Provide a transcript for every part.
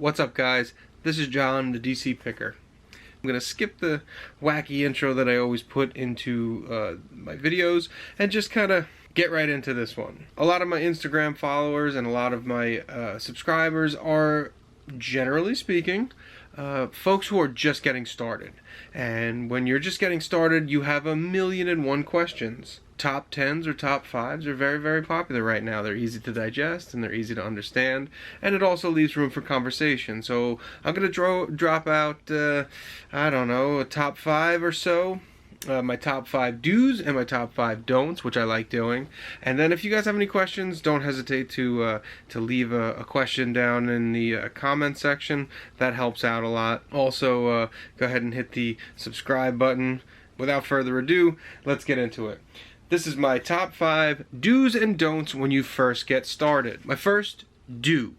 What's up, guys? This is John, the DC Picker. I'm going to skip the wacky intro that I always put into my videos and just kind of get right into this one. A lot of my Instagram followers and a lot of my subscribers are, generally speaking, folks who are just getting started. And when you're just getting started, you have 1,000,001 questions. Top 10s or top 5s are very, very popular right now. They're easy to digest and they're easy to understand, and it also leaves room for conversation. So I'm going to drop out, I don't know, a top 5 or so. My top 5 do's and my top 5 don'ts, which I like doing. And then if you guys have any questions, don't hesitate to leave a question down in the comment section. That helps out a lot. Also, go ahead and hit the subscribe button. Without further ado, let's get into it. This is my top 5 do's and don'ts when you first get started. My first do.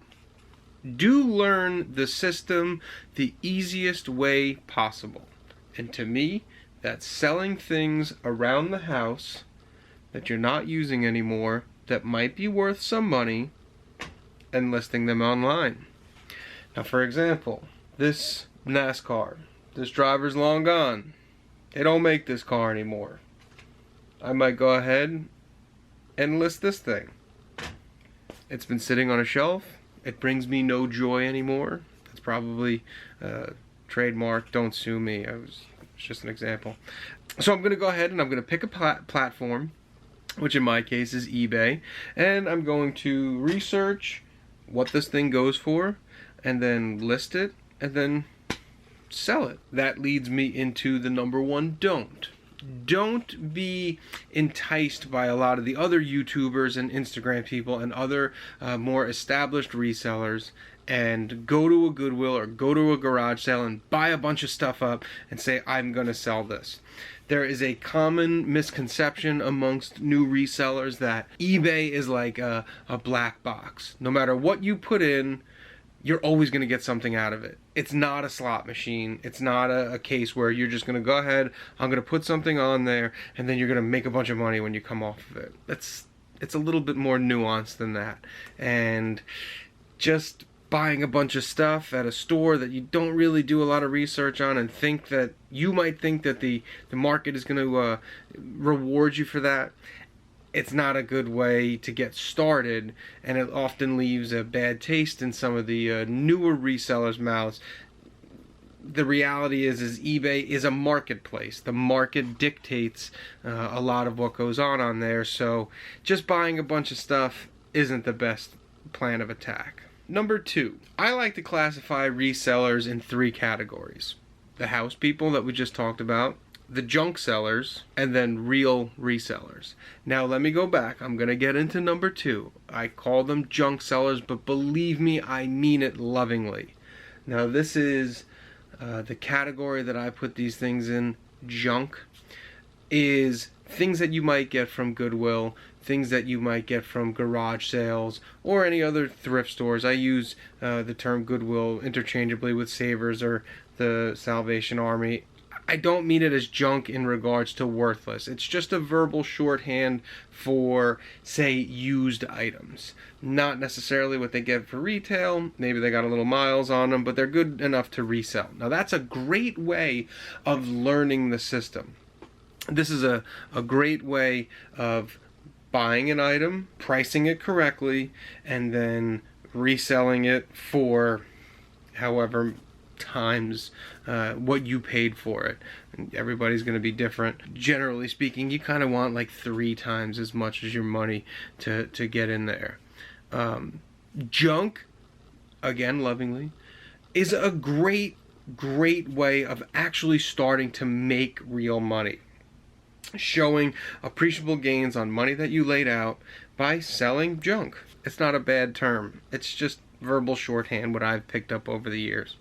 Do learn the system the easiest way possible. And to me, that's selling things around the house that you're not using anymore that might be worth some money and listing them online. Now, for example, this NASCAR, this driver's long gone. They don't make this car anymore. I might go ahead and list this thing. It's been sitting on a shelf. It brings me no joy anymore. It's probably trademark. Don't sue me. It's just an example. So I'm going to go ahead and I'm going to pick a platform, which in my case is eBay, and I'm going to research what this thing goes for and then list it and then sell it. That leads me into the number 1 don't. Don't be enticed by a lot of the other YouTubers and Instagram people and other more established resellers and go to a Goodwill or go to a garage sale and buy a bunch of stuff up and say, I'm going to sell this. There is a common misconception amongst new resellers that eBay is like a black box. No matter what you put in, you're always going to get something out of it. It's not a slot machine. It's not a case where you're just going to go ahead, I'm going to put something on there, and then you're going to make a bunch of money when you come off of it. It's a little bit more nuanced than that. And just buying a bunch of stuff at a store that you don't really do a lot of research on and think that you might think that the market is going to reward you for that, it's not a good way to get started, and it often leaves a bad taste in some of the newer resellers' mouths. The reality is eBay is a marketplace. The market dictates a lot of what goes on there, so just buying a bunch of stuff isn't the best plan of attack. Number 2, I like to classify resellers in 3 categories. The house people that we just talked about, the junk sellers, and then real resellers. Now let me go back. I'm going to get into number 2. I call them junk sellers, but believe me, I mean it lovingly. Now this is the category that I put these things in. Junk is things that you might get from Goodwill, things that you might get from garage sales or any other thrift stores. I use the term Goodwill interchangeably with Savers or the Salvation Army. I don't mean it as junk in regards to worthless. It's just a verbal shorthand for, say, used items. Not necessarily what they get for retail. Maybe they got a little miles on them, but they're good enough to resell. Now that's a great way of learning the system. This is a great way of buying an item, pricing it correctly, and then reselling it for however times what you paid for it. And everybody's going to be different. Generally speaking, you kind of want like 3 times as much as your money to get in there. Junk, again lovingly, is a great way of actually starting to make real money, showing appreciable gains on money that you laid out by selling junk. It's not a bad term. It's just verbal shorthand, what I've picked up over the years.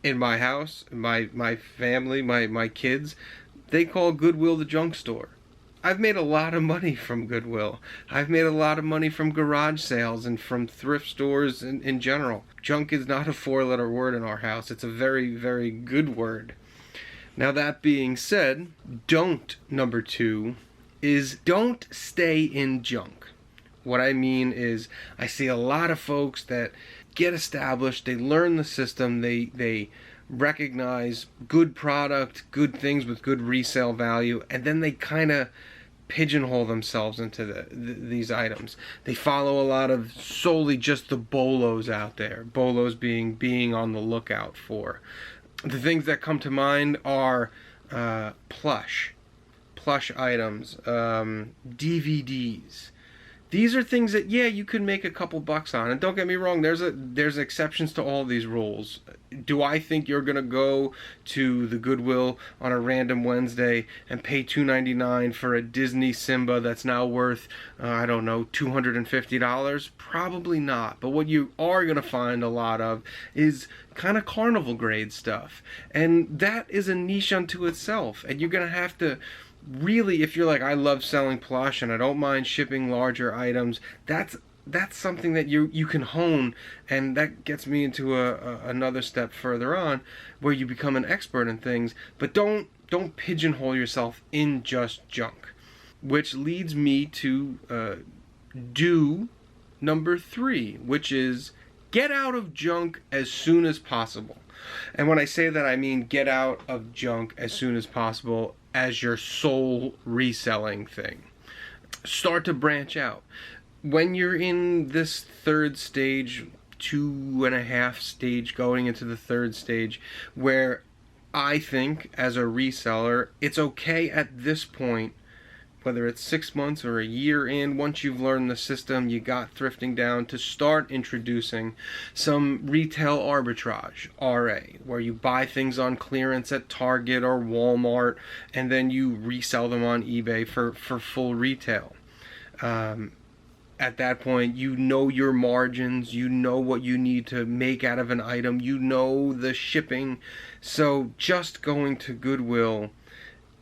In my house, my family, my kids, they call Goodwill the junk store. I've made a lot of money from Goodwill. I've made a lot of money from garage sales and from thrift stores in general. Junk is not a 4-letter word in our house. It's a very, very good word. Now that being said, don't number 2 is don't stay in junk. What I mean is I see a lot of folks that get established, they learn the system, they recognize good product, good things with good resale value, and then they kind of pigeonhole themselves into these items. They follow a lot of solely just the bolos out there. Bolos being on the lookout for. The things that come to mind are plush items, DVDs. These are things that, yeah, you could make a couple bucks on. And don't get me wrong, there's exceptions to all these rules. Do I think you're going to go to the Goodwill on a random Wednesday and pay $2.99 for a Disney Simba that's now worth, I don't know, $250? Probably not. But what you are going to find a lot of is kind of carnival grade stuff. And that is a niche unto itself. And you're going to have to really, if you're like, I love selling plush and I don't mind shipping larger items, that's something that you can hone, and that gets me into another step further on where you become an expert in things. But don't pigeonhole yourself in just junk, which leads me to do number 3, which is get out of junk as soon as possible. And when I say that, I mean get out of junk as soon as possible as your sole reselling thing. Start to branch out. When you're in this third stage, 2.5 stage, going into the third stage, where I think as a reseller, it's okay at this point, whether it's 6 months or a year in, once you've learned the system, you got thrifting down, to start introducing some retail arbitrage, RA, where you buy things on clearance at Target or Walmart, and then you resell them on eBay for full retail. At that point, you know your margins, you know what you need to make out of an item, you know the shipping. So just going to Goodwill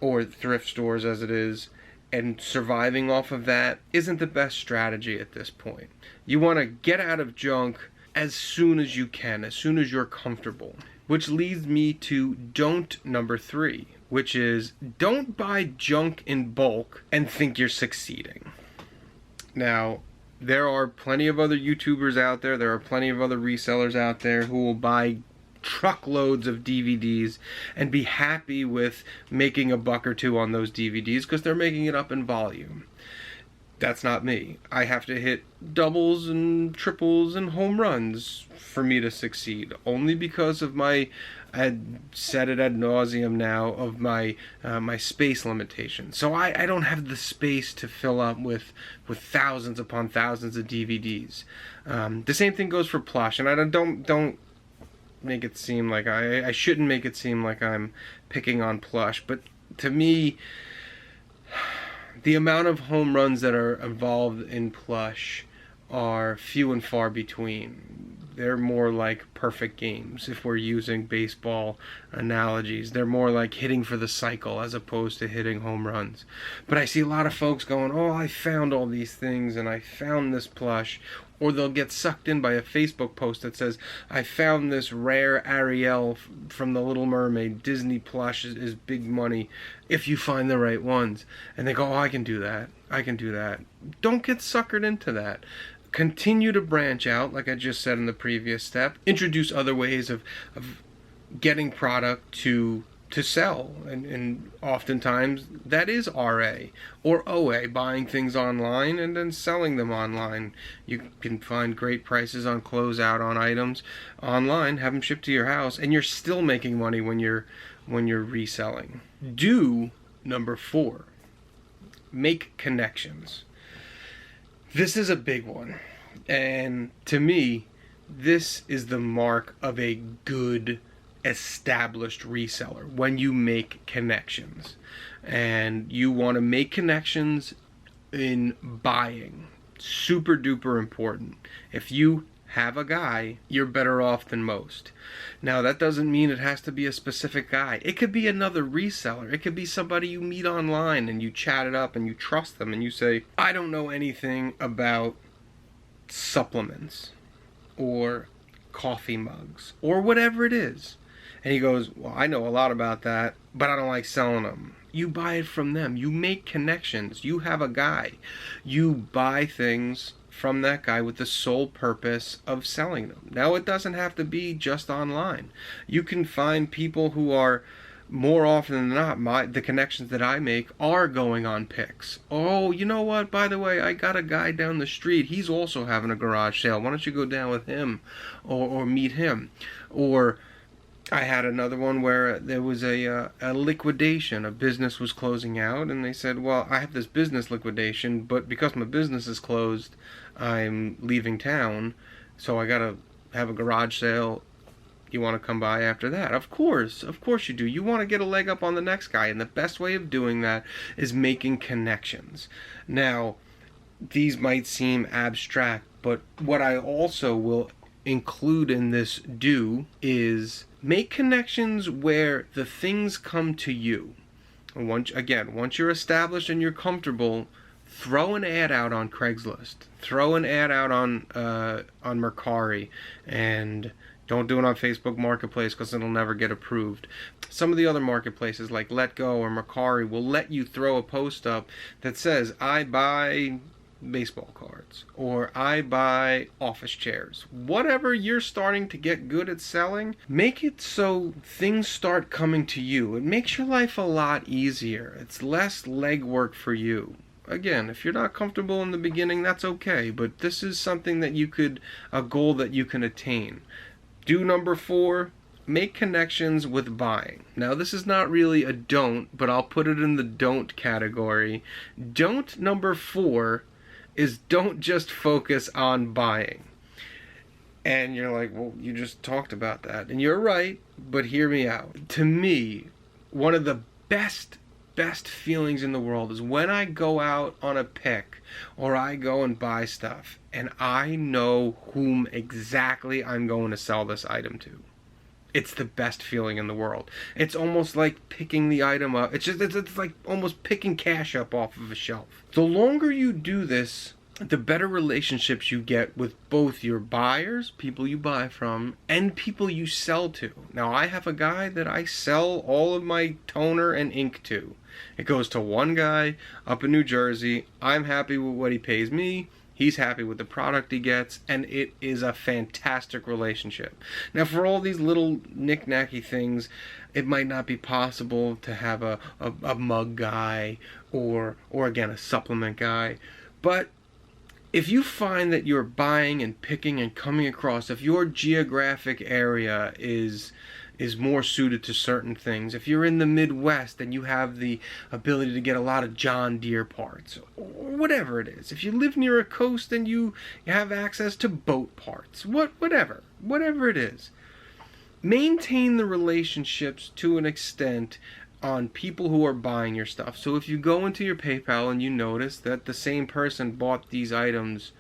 or thrift stores as it is, and surviving off of that isn't the best strategy at this point. You want to get out of junk as soon as you can, as soon as you're comfortable. Which leads me to don't number 3, which is don't buy junk in bulk and think you're succeeding. Now, there are plenty of other YouTubers out there, there are plenty of other resellers out there who will buy truckloads of DVDs and be happy with making a buck or two on those DVDs because they're making it up in volume. That's not me. I have to hit doubles and triples and home runs for me to succeed, only because of my, I've said it ad nauseum now, of my my space limitation. So I don't have the space to fill up with thousands upon thousands of DVDs. The same thing goes for plush, and I don't make it seem like I shouldn't make it seem like I'm picking on plush, but to me, the amount of home runs that are involved in plush are few and far between. They're more like perfect games, if we're using baseball analogies. They're more like hitting for the cycle as opposed to hitting home runs. But I see a lot of folks going, oh, I found all these things and I found this plush. Or they'll get sucked in by a Facebook post that says, I found this rare Ariel from The Little Mermaid. Disney plush is big money if you find the right ones. And they go, oh, I can do that. I can do that. Don't get suckered into that. Continue to branch out, like I just said in the previous step. Introduce other ways of getting product to sell, and oftentimes that is RA or OA, buying things online and then selling them online. You can find great prices on closeout on items online, have them shipped to your house, and you're still making money when you're reselling. Do number 4, make connections. This is a big one, and to me, this is the mark of a good established reseller, when you make connections. And you want to make connections in buying. Super duper important. If you have a guy, you're better off than most. Now, that doesn't mean it has to be a specific guy. It could be another reseller. It could be somebody you meet online and you chat it up and you trust them and you say, I don't know anything about supplements or coffee mugs or whatever it is. And he goes, well, I know a lot about that, but I don't like selling them. You buy it from them. You make connections. You have a guy. You buy things from that guy with the sole purpose of selling them. Now, it doesn't have to be just online. You can find people who are, more often than not, the connections that I make are going on picks. Oh, you know what? By the way, I got a guy down the street. He's also having a garage sale. Why don't you go down with him or meet him? Or I had another one where there was a liquidation. A business was closing out, and they said, well, I have this business liquidation, but because my business is closed, I'm leaving town, so I got to have a garage sale. You want to come by after that? Of course you do. You want to get a leg up on the next guy, and the best way of doing that is making connections. Now, these might seem abstract, but what I also will include in this is make connections where the things come to you. Once you're established and you're comfortable, throw an ad out on Craigslist. Throw an ad out on Mercari, and don't do it on Facebook Marketplace because it'll never get approved. Some of the other marketplaces like Letgo or Mercari will let you throw a post up that says, I buy baseball cards, or I buy office chairs. Whatever you're starting to get good at selling, make it so things start coming to you. It makes your life a lot easier. It's less legwork for you. Again, if you're not comfortable in the beginning, that's okay, but this is something that a goal that you can attain. Do number 4, make connections with buying. Now, this is not really a don't, but I'll put it in the don't category. Don't number 4 is don't just focus on buying. And you're like, well, you just talked about that. And you're right, but hear me out. To me, one of the best feelings in the world is when I go out on a pick or I go and buy stuff and I know whom exactly I'm going to sell this item to. It's the best feeling in the world. It's almost like picking the item up. It's like almost picking cash up off of a shelf. The longer you do this, the better relationships you get with both your buyers, people you buy from, and people you sell to. Now, I have a guy that I sell all of my toner and ink to. It goes to one guy up in New Jersey. I'm happy with what he pays me. He's happy with the product he gets, and it is a fantastic relationship. Now, for all these little knick-knacky things, it might not be possible to have a mug guy or again, a supplement guy. But if you find that you're buying and picking and coming across, if your geographic area is more suited to certain things, if you're in the Midwest and you have the ability to get a lot of John Deere parts, or whatever it is, if you live near a coast and you have access to boat parts, whatever it is, maintain the relationships to an extent on people who are buying your stuff. So if you go into your PayPal and you notice that the same person bought these items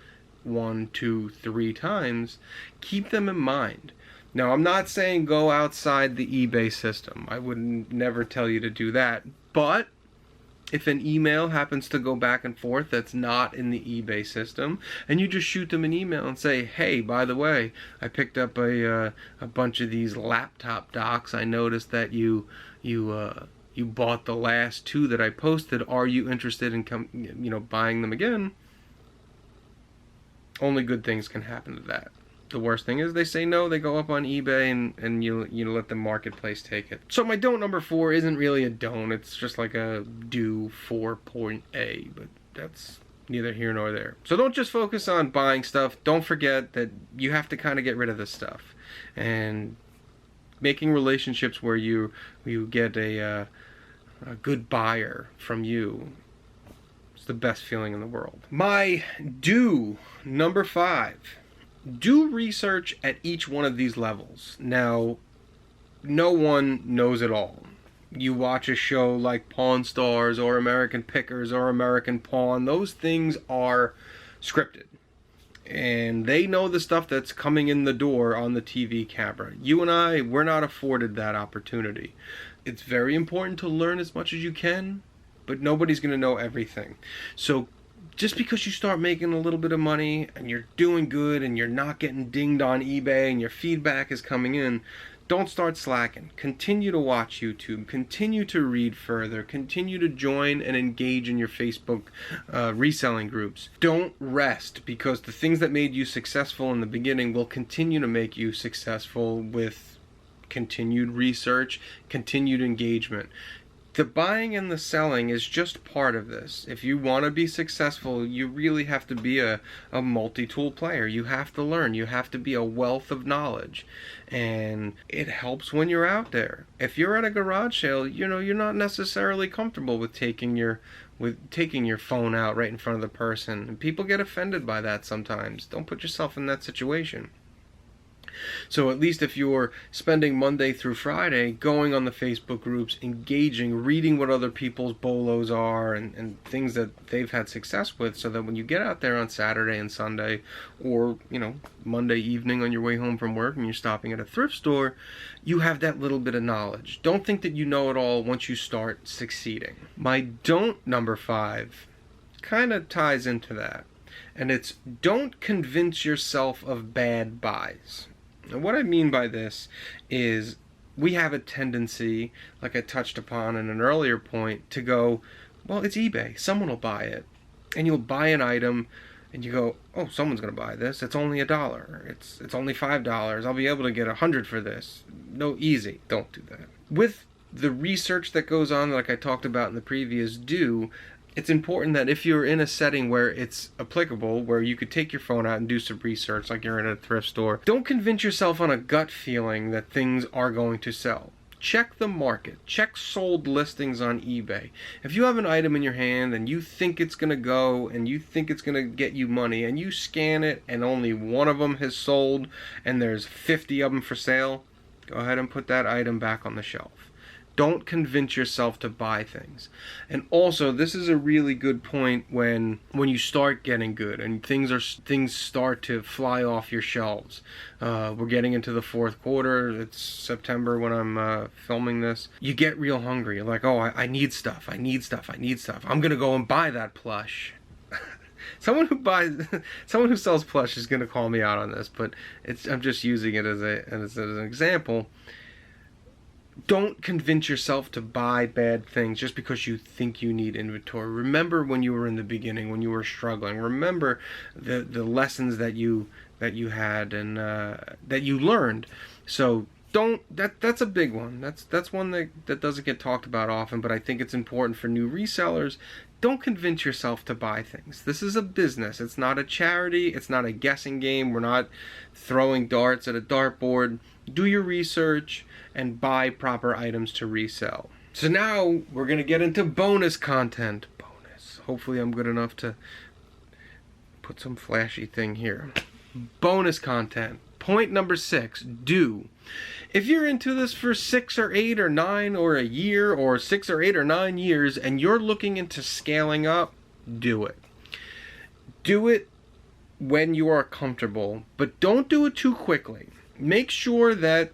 1, 2, 3 times, keep them in mind. Now, I'm not saying go outside the eBay system. I would never tell you to do that. But if an email happens to go back and forth that's not in the eBay system, and you just shoot them an email and say, hey, by the way, I picked up a bunch of these laptop docks. I noticed that you bought the last 2 that I posted. Are you interested in buying them again? Only good things can happen to that. The worst thing is they say no, they go up on eBay and you let the marketplace take it. So my don't number 4 isn't really a don't, it's just like a do 4.A, but that's neither here nor there. So don't just focus on buying stuff. Don't forget that you have to kind of get rid of this stuff. And making relationships where you get a good buyer from you is the best feeling in the world. My do number 5. Do research at each one of these levels. Now, no one knows it all. You watch a show like Pawn Stars or American Pickers or American Pawn, those things are scripted. And they know the stuff that's coming in the door on the TV camera. You and I, we're not afforded that opportunity. It's very important to learn as much as you can, but nobody's going to know everything. So just because you start making a little bit of money and you're doing good and you're not getting dinged on eBay and your feedback is coming in, Don't start slacking. Continue to watch YouTube. Continue to read further. Continue to join and engage in your Facebook reselling groups. Don't rest, because the things that made you successful in the beginning will continue to make you successful with continued research, continued engagement. The buying and the selling is just part of this. If you want to be successful, you really have to be a multi-tool player. You have to learn. You have to be a wealth of knowledge. And it helps when you're out there. If you're at a garage sale, you're not necessarily comfortable with taking your phone out right in front of the person. And people get offended by that sometimes. Don't put yourself in that situation. So at least if you're spending Monday through Friday going on the Facebook groups, engaging, reading what other people's bolos are and things that they've had success with, so that when you get out there on Saturday and Sunday, or Monday evening on your way home from work and you're stopping at a thrift store, you have that little bit of knowledge. Don't think that you know it all once you start succeeding. My don't number 5 kind of ties into that, and it's don't convince yourself of bad buys. And what I mean by this is we have a tendency, like I touched upon in an earlier point, to go, well, it's eBay. Someone will buy it. And you'll buy an item and you go, oh, someone's going to buy this. It's only $1. It's only $5. I'll be able to get 100 for this. No, easy. Don't do that. With the research that goes on, like I talked about in the previous it's important that if you're in a setting where it's applicable, where you could take your phone out and do some research, like you're in a thrift store, don't convince yourself on a gut feeling that things are going to sell. Check the market. Check sold listings on eBay. If you have an item in your hand and you think it's going to go and you think it's going to get you money, and you scan it and only one of them has sold and there's 50 of them for sale, go ahead and put that item back on the shelf. Don't convince yourself to buy things. And also, this is a really good point when you start getting good and things start to fly off your shelves. We're getting into the fourth quarter. It's September when I'm filming this. You get real hungry. You're like, oh, I need stuff. I need stuff. I'm gonna go and buy that plush. Someone who sells plush is gonna call me out on this, but I'm just using it as an example. Don't convince yourself to buy bad things just because you think you need inventory. Remember when you were in the beginning, when you were struggling. Remember the lessons that you had and that you learned. So that's a big one. That's one that doesn't get talked about often, but I think it's important for new resellers. Don't convince yourself to buy things. This is a business. It's not a charity. It's not a guessing game. We're not throwing darts at a dartboard. Do your research and buy proper items to resell. So now we're going to get into bonus content. Hopefully I'm good enough to put some flashy thing here. Bonus content. Point number 6, do. If you're into this for 6 or 8 or 9 or a year, or 6 or 8 or 9 years, and you're looking into scaling up, do it. Do it when you are comfortable, but don't do it too quickly. Make sure that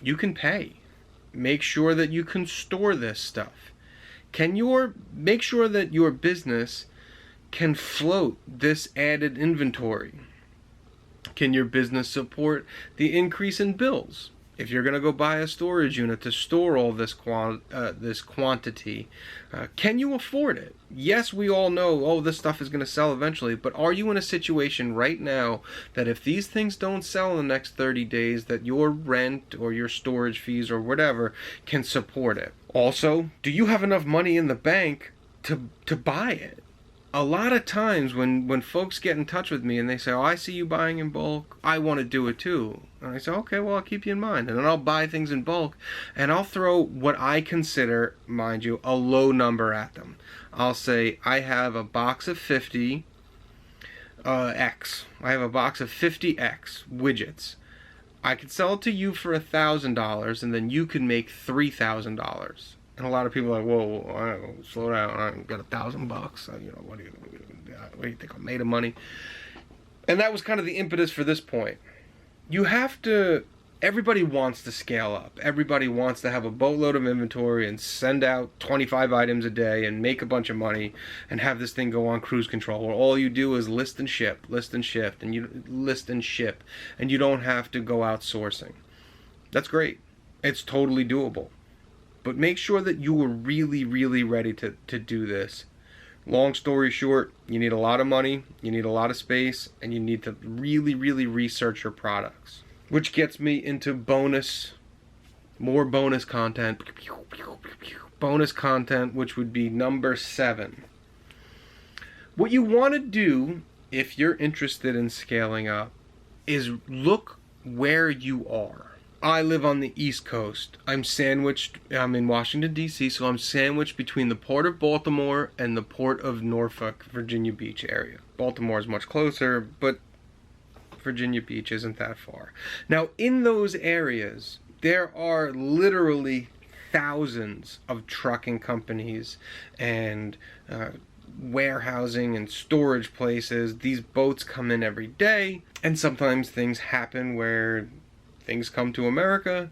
you can pay. Make sure that you can store this stuff. Make sure that your business can float this added inventory. Can your business support the increase in bills? If you're going to go buy a storage unit to store all this quantity, can you afford it? Yes, we all know, oh, this stuff is going to sell eventually, but are you in a situation right now that if these things don't sell in the next 30 days, that your rent or your storage fees or whatever can support it? Also, do you have enough money in the bank to buy it? A lot of times when folks get in touch with me and they say, oh, I see you buying in bulk, I want to do it too. And I say, okay, well, I'll keep you in mind. And then I'll buy things in bulk and I'll throw what I consider, mind you, a low number at them. I'll say, I have a box of 50 X. I have a box of 50X widgets. I could sell it to you for $1,000 and then you can make $3,000. And a lot of people are like, whoa, slow down. I got $1,000. What do you think I made of money? And that was kind of the impetus for this point. Everybody wants to scale up. Everybody wants to have a boatload of inventory and send out 25 items a day and make a bunch of money and have this thing go on cruise control where all you do is list and ship, and you don't have to go outsourcing. That's great. It's totally doable. But make sure that you are really, really ready to do this. Long story short, you need a lot of money, you need a lot of space, and you need to really, really research your products. Which gets me into more bonus content. Bonus content, which would be number 7. What you want to do if you're interested in scaling up is look where you are. I live on the East Coast. I'm in Washington, D.C., so I'm sandwiched between the Port of Baltimore and the Port of Norfolk, Virginia Beach area. Baltimore is much closer, but Virginia Beach isn't that far. Now, in those areas, there are literally thousands of trucking companies and warehousing and storage places. These boats come in every day, and sometimes things happen where things come to America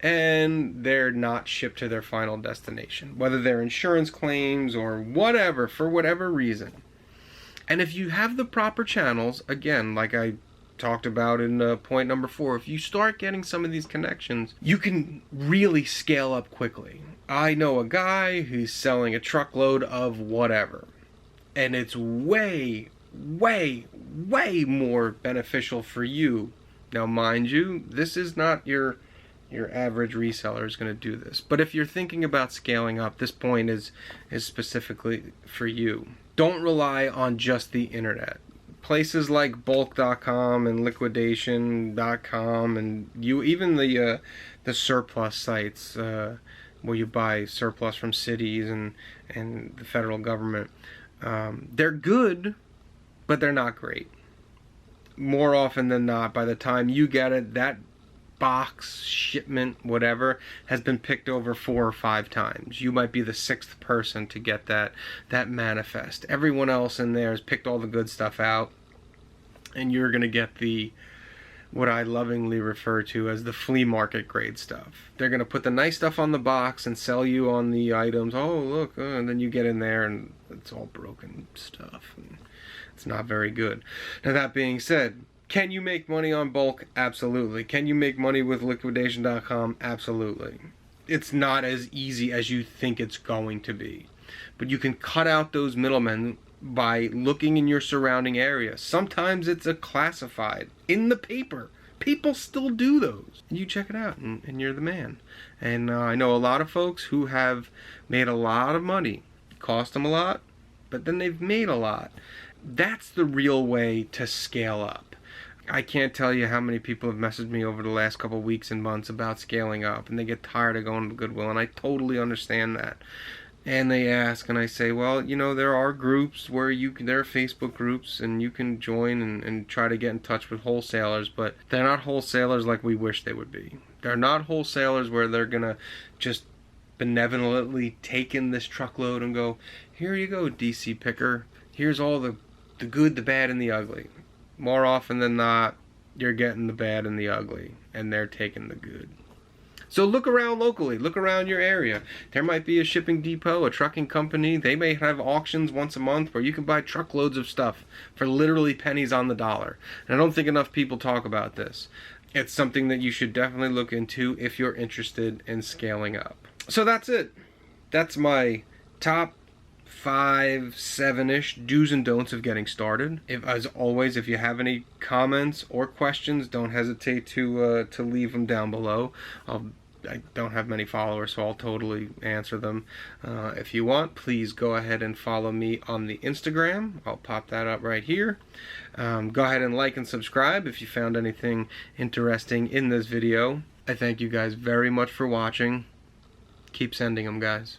and they're not shipped to their final destination, whether they're insurance claims or whatever, for whatever reason. And if you have the proper channels, again, like I talked about in point number 4, if you start getting some of these connections, you can really scale up quickly. I know a guy who's selling a truckload of whatever, and it's way, way, way more beneficial for you. Now, mind you, this is not your average reseller is going to do this. But if you're thinking about scaling up, this point is specifically for you. Don't rely on just the internet. Places like bulk.com and liquidation.com and even the surplus sites where you buy surplus from cities and the federal government, they're good, but they're not great. More often than not, by the time you get it, that box, shipment, whatever, has been picked over 4 or 5 times. You might be the 6th person to get that manifest. Everyone else in there has picked all the good stuff out, and you're going to get what I lovingly refer to as the flea market grade stuff. They're going to put the nice stuff on the box and sell you on the items. Oh, look, and then you get in there and it's all broken stuff. And it's not very good. Now, that being said, can you make money on bulk? Absolutely. Can you make money with liquidation.com? Absolutely. It's not as easy as you think it's going to be. But you can cut out those middlemen by looking in your surrounding area. Sometimes it's a classified in the paper. People still do those. You check it out and you're the man. And I know a lot of folks who have made a lot of money. It cost them a lot, but then they've made a lot. That's the real way to scale up. I can't tell you how many people have messaged me over the last couple of weeks and months about scaling up, and they get tired of going to Goodwill, and I totally understand that. And they ask, and I say, well, there are groups where there are Facebook groups, and you can join and try to get in touch with wholesalers, but they're not wholesalers like we wish they would be. They're not wholesalers where they're going to just benevolently take in this truckload and go, here you go, DC Picker. Here's all the good, the bad, and the ugly. More often than not, you're getting the bad and the ugly, and they're taking the good. So look around locally. Look around your area. There might be a shipping depot, a trucking company. They may have auctions once a month where you can buy truckloads of stuff for literally pennies on the dollar. And I don't think enough people talk about this. It's something that you should definitely look into if you're interested in scaling up. So that's it. That's my top 5, 7-ish do's and don'ts of getting started. As always, if you have any comments or questions, don't hesitate to leave them down below. I don't have many followers, so I'll totally answer them. If you want, please go ahead and follow me on the Instagram. I'll pop that up right here. Go ahead and like and subscribe if you found anything interesting in this video. I thank you guys very much for watching. Keep sending them, guys.